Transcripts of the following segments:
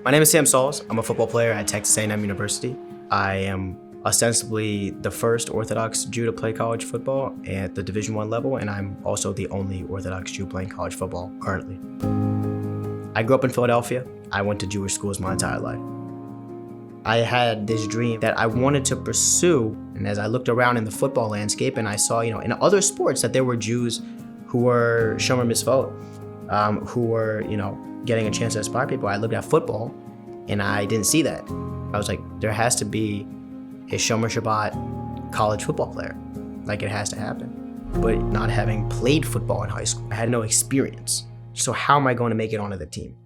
My name is Salz. I'm a football player at Texas A&M University. I am ostensibly the first Orthodox Jew to play college football at the Division I level, and I'm also the only Orthodox Jew playing college football currently. I grew up in Philadelphia. I went to Jewish schools my entire life. I had this dream that I wanted to pursue, and as I looked around in the football landscape and I saw, in other sports that there were Jews who were shomer mitzvot, who were, getting a chance to inspire people. I looked at football and I didn't see that. I was like, there has to be a shomer Shabbat college football player. Like, it has to happen. But not having played football in high school, I had no experience. So how am I going to make it onto the team?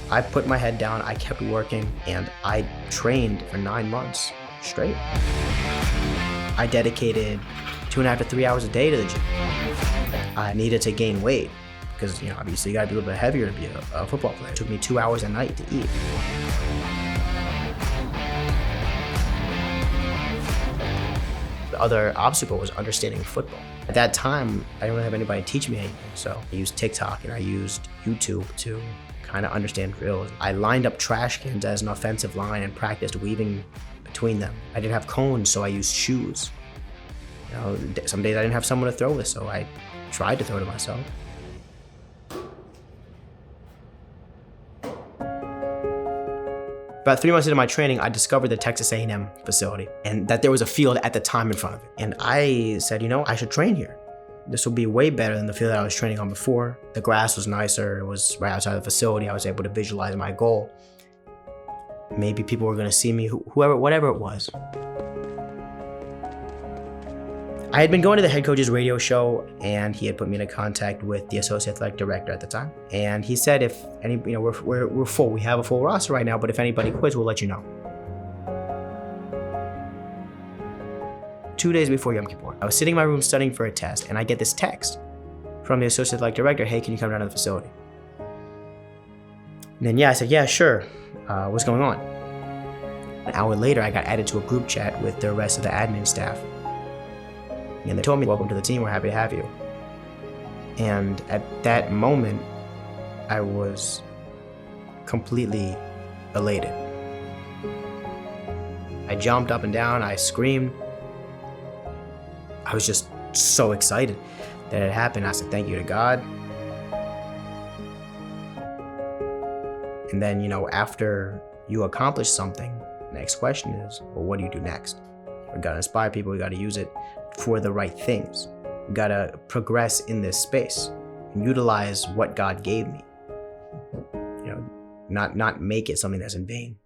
I put my head down, I kept working, and I trained for 9 months straight. I dedicated 2.5 to 3 hours a day to the gym. I needed to gain weight because, obviously you gotta be a little bit heavier to be a football player. It took me 2 hours a night to eat. The other obstacle was understanding football. At that time, I didn't really have anybody teach me anything, so I used TikTok and I used YouTube to kind of understand drills. I lined up trash cans as an offensive line and practiced weaving between them. I didn't have cones, so I used shoes. Some days I didn't have someone to throw with, so I tried to throw to myself. About 3 months into my training, I discovered the Texas A&M facility and that there was a field at the time in front of it. And I said, I should train here. This will be way better than the field that I was training on before. The grass was nicer, it was right outside the facility. I was able to visualize my goal. Maybe people were gonna see me, whatever it was. I had been going to the head coach's radio show, and he had put me into contact with the associate athletic director at the time. And he said, if any, we're full. We have a full roster right now, but if anybody quits, we'll let you know. 2 days before Yom Kippur, I was sitting in my room studying for a test, and I get this text from the associate athletic director, hey, can you come down to the facility? And then I said, yeah, sure. What's going on? An hour later, I got added to a group chat with the rest of the admin staff. And they told me, welcome to the team, we're happy to have you. And at that moment, I was completely elated. I jumped up and down, I screamed. I was just so excited that it happened. I said, thank you to God. And then, after you accomplish something, the next question is, well, what do you do next? We gotta inspire people, we gotta use it for the right things. We gotta progress in this space and utilize what God gave me. Not make it something that's in vain.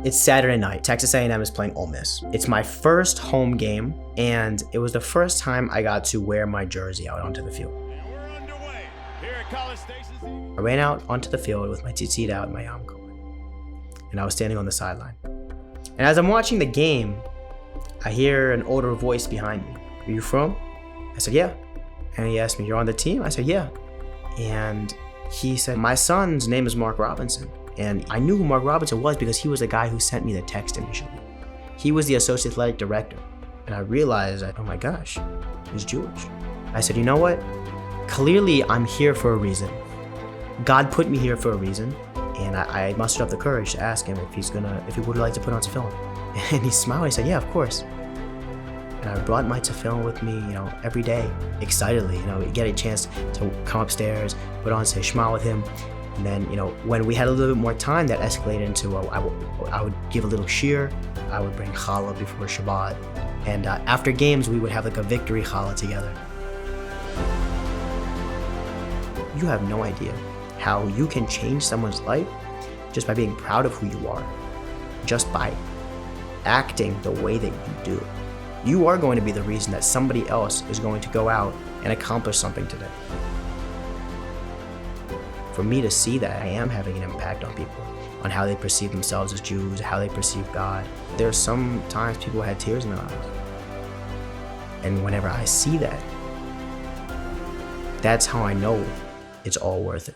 It's Saturday night. Texas A&M is playing Ole Miss. It's my first home game, and it was the first time I got to wear my jersey out onto the field. And we're underway here at College Station. I ran out onto the field with my tzitzit out and my yarmulke, and I was standing on the sideline. And as I'm watching the game, I hear an older voice behind me. Are you from? I said, yeah. And he asked me, you're on the team? I said, yeah. And he said, my son's name is Mark Robinson. And I knew who Mark Robinson was because he was the guy who sent me the text initially. He was the associate athletic director. And I realized that, oh my gosh, he's Jewish. I said, you know what? Clearly I'm here for a reason. God put me here for a reason. And I mustered up the courage to ask him if he would like to put on tefillin. And he smiled, he said, yeah, of course. And I brought my tefillin with me, every day, excitedly, get a chance to come upstairs, put on, say Shema with him. And then, when we had a little bit more time, that escalated into, I would give a little shir, I would bring challah before Shabbat. And after games, we would have like a victory challah together. You have no idea how you can change someone's life just by being proud of who you are, just by acting the way that you do. You are going to be the reason that somebody else is going to go out and accomplish something today. For me to see that I am having an impact on people, on how they perceive themselves as Jews, how they perceive God. There's sometimes people had tears in their eyes. And whenever I see that, that's how I know it's all worth it.